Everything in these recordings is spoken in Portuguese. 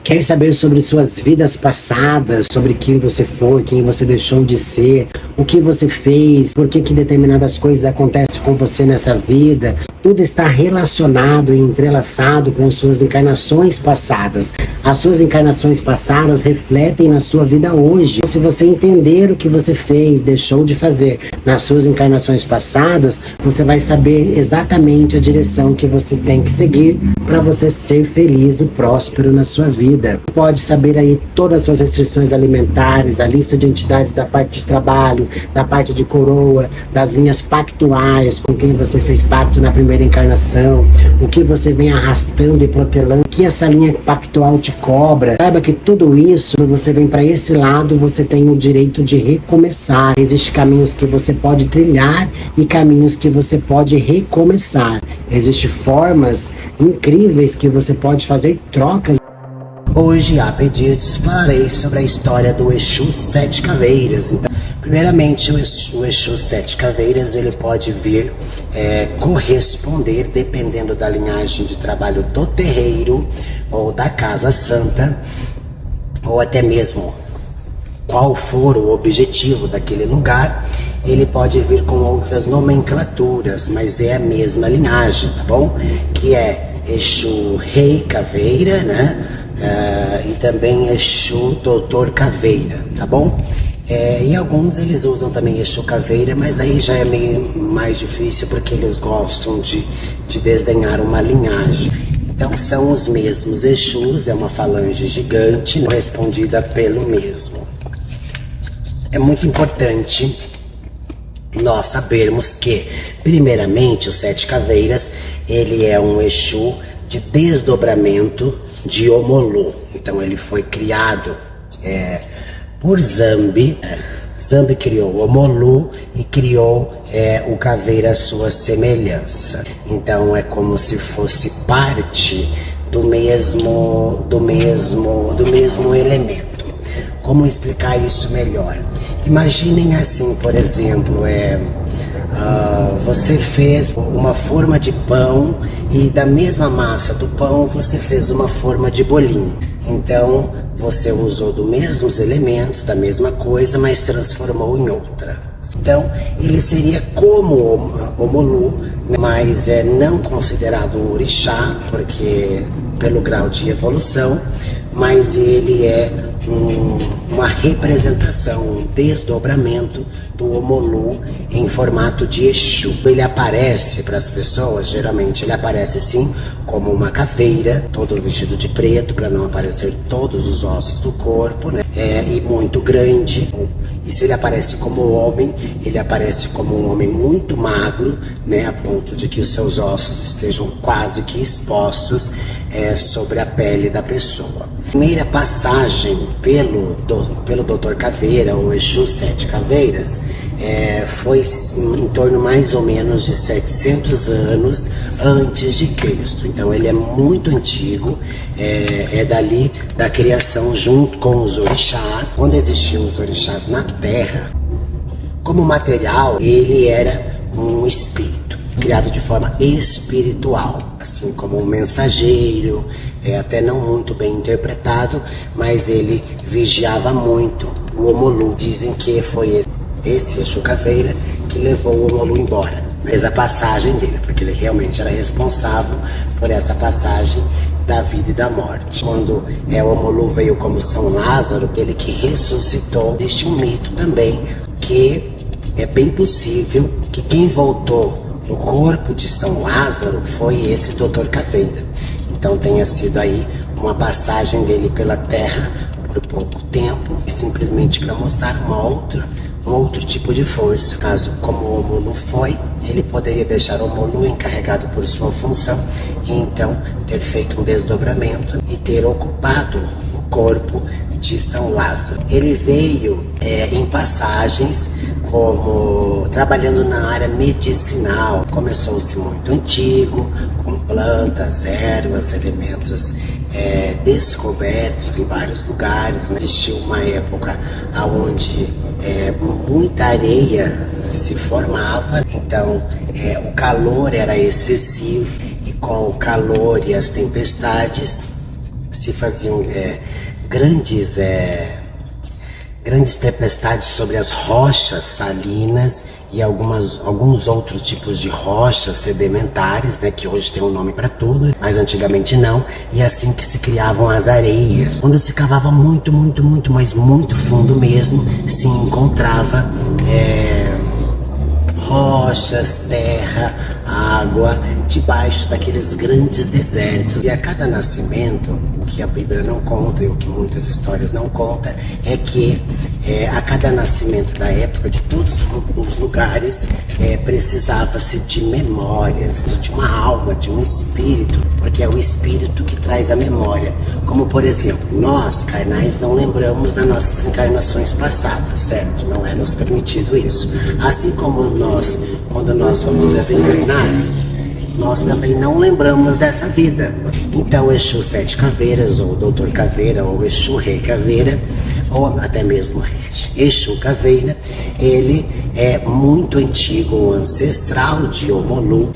Quer saber sobre suas vidas passadas, sobre quem você foi, quem você deixou de ser, o que você fez, por que determinadas coisas acontecem com você nessa vida? Tudo está relacionado e entrelaçado com suas encarnações passadas. As suas encarnações passadas refletem na sua vida hoje. Se você entender o que você fez, deixou de fazer nas suas encarnações passadas, você vai saber exatamente a direção que você tem que seguir para você ser feliz e próspero na sua vida. Pode saber aí todas as suas restrições alimentares, a lista de entidades da parte de trabalho, da parte de coroa, das linhas pactuais com quem você fez pacto na primeira encarnação, o que você vem arrastando e protelando, o que essa linha pactual te cobra. Saiba que tudo isso, quando você vem para esse lado, você tem o direito de recomeçar. Existem caminhos que você pode trilhar e caminhos que você pode recomeçar. Existem formas incríveis que você pode fazer trocas. Hoje, a pedidos, falarei sobre a história do Exu Sete Caveiras. Então, primeiramente, o Exu Sete Caveiras, ele pode vir corresponder, dependendo da linhagem de trabalho do terreiro ou da Casa Santa, ou até mesmo qual for o objetivo daquele lugar. Ele pode vir com outras nomenclaturas, mas é a mesma linhagem, tá bom? Que é Exu Rei Caveira, né? E também Exu Doutor Caveira, tá bom? E alguns eles usam também Exu Caveira, mas aí já é meio mais difícil porque eles gostam de desenhar uma linhagem. Então são os mesmos Exus, é uma falange gigante correspondida pelo mesmo. É muito importante nós sabermos que, primeiramente, o Sete Caveiras, ele é um Exu de desdobramento de Omolu. Então ele foi criado por Zambi. Zambi criou Omolu e criou o Caveira à sua semelhança. Então é como se fosse parte do mesmo elemento. Como explicar isso melhor? Imaginem assim, por exemplo, você fez uma forma de pão e da mesma massa do pão você fez uma forma de bolinho. Então você usou dos mesmos elementos, da mesma coisa, mas transformou em outra. Então ele seria como Omolu, mas é não considerado um orixá, porque pelo grau de evolução, mas ele é uma representação, um desdobramento do Omolu em formato de Exu. Ele aparece para as pessoas, geralmente ele aparece sim como uma caveira, todo vestido de preto para não aparecer todos os ossos do corpo, né? E muito grande. E se ele aparece como homem, ele aparece como um homem muito magro, né, a ponto de que os seus ossos estejam quase que expostos sobre a pele da pessoa. A primeira passagem pelo Doutor Caveira, ou Exu Sete Caveiras, foi em torno mais ou menos de 700 anos antes de Cristo. Então ele é muito antigo, dali da criação junto com os orixás. Quando existiam os orixás na Terra, como material, ele era um espírito, criado de forma espiritual, assim como um mensageiro, até não muito bem interpretado, mas ele vigiava muito o Omolu. Dizem que foi esse Exu Caveira que levou o Omolu embora, mas a passagem dele, porque ele realmente era responsável por essa passagem da vida e da morte. Quando o Omolu veio como São Lázaro, ele que ressuscitou. Existe um mito também que é bem possível que quem voltou no corpo de São Lázaro foi esse Doutor Caveira. Então tenha sido aí uma passagem dele pela Terra por pouco tempo, simplesmente para mostrar um outro tipo de força. Caso como o Omolu foi, ele poderia deixar o Omolu encarregado por sua função e então ter feito um desdobramento e ter ocupado o corpo de São Lázaro. Ele veio em passagens como trabalhando na área medicinal. Começou-se muito antigo, com plantas, ervas, elementos descobertos em vários lugares, né? Existiu uma época onde muita areia se formava, então o calor era excessivo, e com o calor e as tempestades se faziam grandes tempestades sobre as rochas salinas e alguns outros tipos de rochas sedimentares, né, que hoje tem um nome para tudo, mas antigamente não, e assim que se criavam as areias. Quando se cavava muito, mas muito fundo mesmo, se encontrava rochas, terra, água, debaixo daqueles grandes desertos. E a cada nascimento, o que a Bíblia não conta e o que muitas histórias não contam, é que a cada nascimento da época, de todos os lugares, precisava-se de memórias, de uma alma, de um espírito, porque é o espírito que traz a memória. Como, por exemplo, nós, carnais, não lembramos das nossas encarnações passadas, certo? Não é nos permitido isso. Assim como nós, quando nós vamos desencarnar, nós também não lembramos dessa vida. Então, Exu Sete Caveiras, ou Doutor Caveira, ou Exu Rei Caveira, ou até mesmo Exu Caveira, ele é muito antigo, um ancestral de Omolu,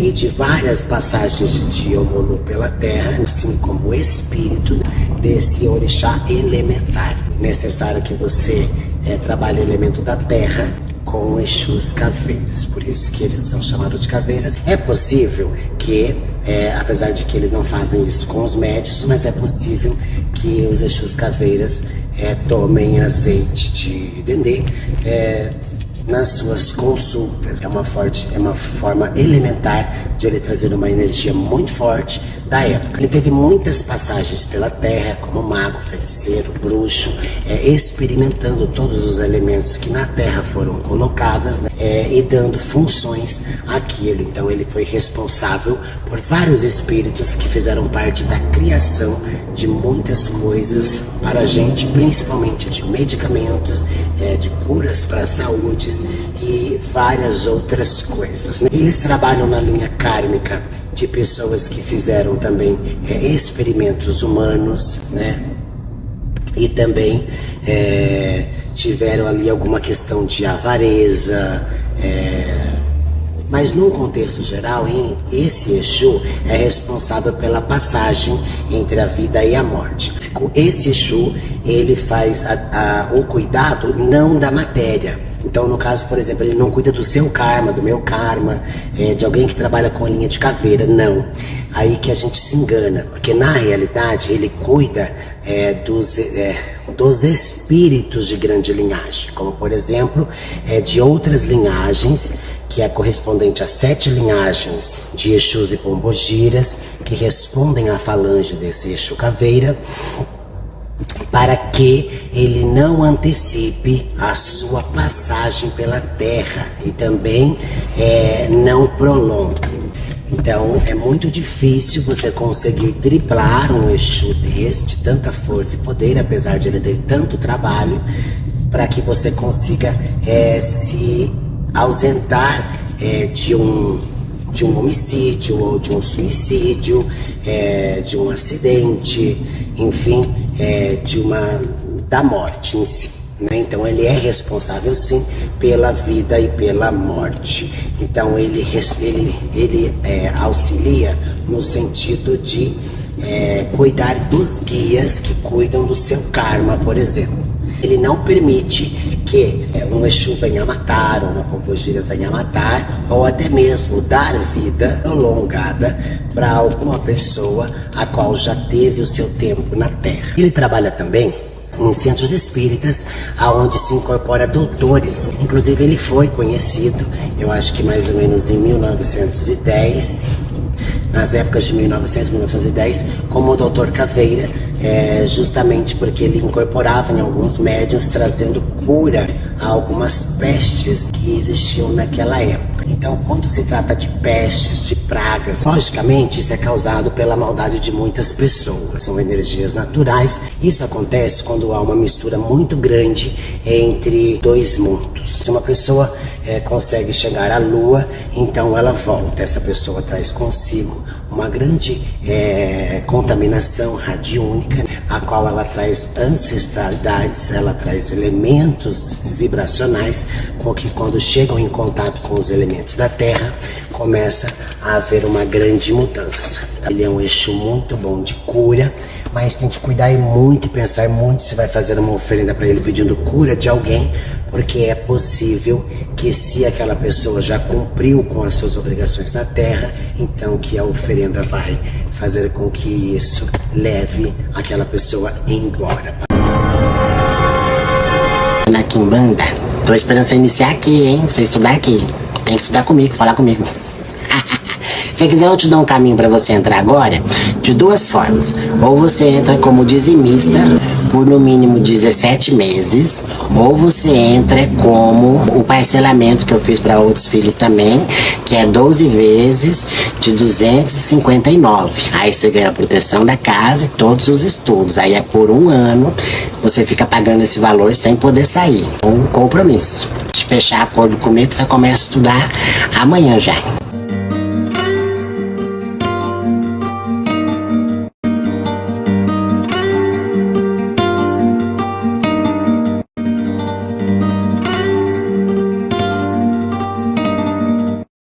e de várias passagens de Omolu pela terra, assim como o espírito desse orixá elementar. Necessário que você trabalhe o elemento da terra com Exus Caveiras, por isso que eles são chamados de caveiras. É possível que, apesar de que eles não fazem isso com os médicos, mas é possível que os Exus Caveiras tomem azeite de dendê nas suas consultas. É uma forma elementar de ele trazer uma energia muito forte da época. Ele teve muitas passagens pela terra, como mago, feiticeiro, bruxo, experimentando todos os elementos que na terra foram colocadas, né, e dando funções àquilo. Então ele foi responsável por vários espíritos que fizeram parte da criação de muitas coisas para a gente, principalmente de medicamentos, de curas para saúdes e várias outras coisas, né? Eles trabalham na linha kármica de pessoas que fizeram também experimentos humanos, né? E também tiveram ali alguma questão de avareza, mas num contexto geral, esse Exu é responsável pela passagem entre a vida e a morte. Esse Exu, ele faz o cuidado não da matéria. Então, no caso, por exemplo, ele não cuida do seu karma, do meu karma, de alguém que trabalha com a linha de caveira, não. Aí que a gente se engana, porque na realidade ele cuida dos espíritos de grande linhagem, como por exemplo, de outras linhagens, que é correspondente a 7 linhagens de Exus e Pombogiras, que respondem à falange desse Exu Caveira, para que ele não antecipe a sua passagem pela terra e também não prolongue. Então é muito difícil você conseguir driblar um Exu desse, de tanta força e poder, apesar de ele ter tanto trabalho, para que você consiga se ausentar de um homicídio ou de um suicídio, de um acidente, enfim, da morte em si, né? Então ele é responsável sim pela vida e pela morte. Então ele auxilia no sentido de cuidar dos guias que cuidam do seu karma, por exemplo. Ele não permite que um Exu venha matar, ou uma pombogira venha matar, ou até mesmo dar vida prolongada para alguma pessoa a qual já teve o seu tempo na Terra. Ele trabalha também em centros espíritas, aonde se incorpora doutores. Inclusive ele foi conhecido, eu acho que mais ou menos em 1910, nas épocas de 1910, como o Doutor Caveira, justamente porque ele incorporava em alguns médiuns, trazendo cura a algumas pestes que existiam naquela época. Então, quando se trata de pestes, de pragas, logicamente isso é causado pela maldade de muitas pessoas. São energias naturais. Isso acontece quando há uma mistura muito grande entre dois mundos. Se uma pessoa consegue chegar à Lua, então ela volta. Essa pessoa traz consigo uma grande contaminação radiônica, a qual ela traz ancestralidades, ela traz elementos vibracionais, com que quando chegam em contato com os elementos da Terra, começa a haver uma grande mudança. Ele é um Exu muito bom de cura, mas tem que cuidar muito e pensar muito se vai fazer uma oferenda para ele pedindo cura de alguém, porque é possível que, se aquela pessoa já cumpriu com as suas obrigações na Terra, então que a oferenda vai fazer com que isso leve aquela pessoa embora. Na Quimbanda, tô esperando você iniciar aqui, hein? Você estudar aqui. Tem que estudar comigo, falar comigo. Se quiser, eu te dou um caminho para você entrar agora, de duas formas. Ou você entra como dizimista por no mínimo 17 meses, ou você entra como o parcelamento que eu fiz para outros filhos também, que é 12 vezes de 259. Aí você ganha a proteção da casa e todos os estudos. Aí é por um ano, você fica pagando esse valor sem poder sair. Um compromisso. Se fechar acordo comigo, você começa a estudar amanhã já.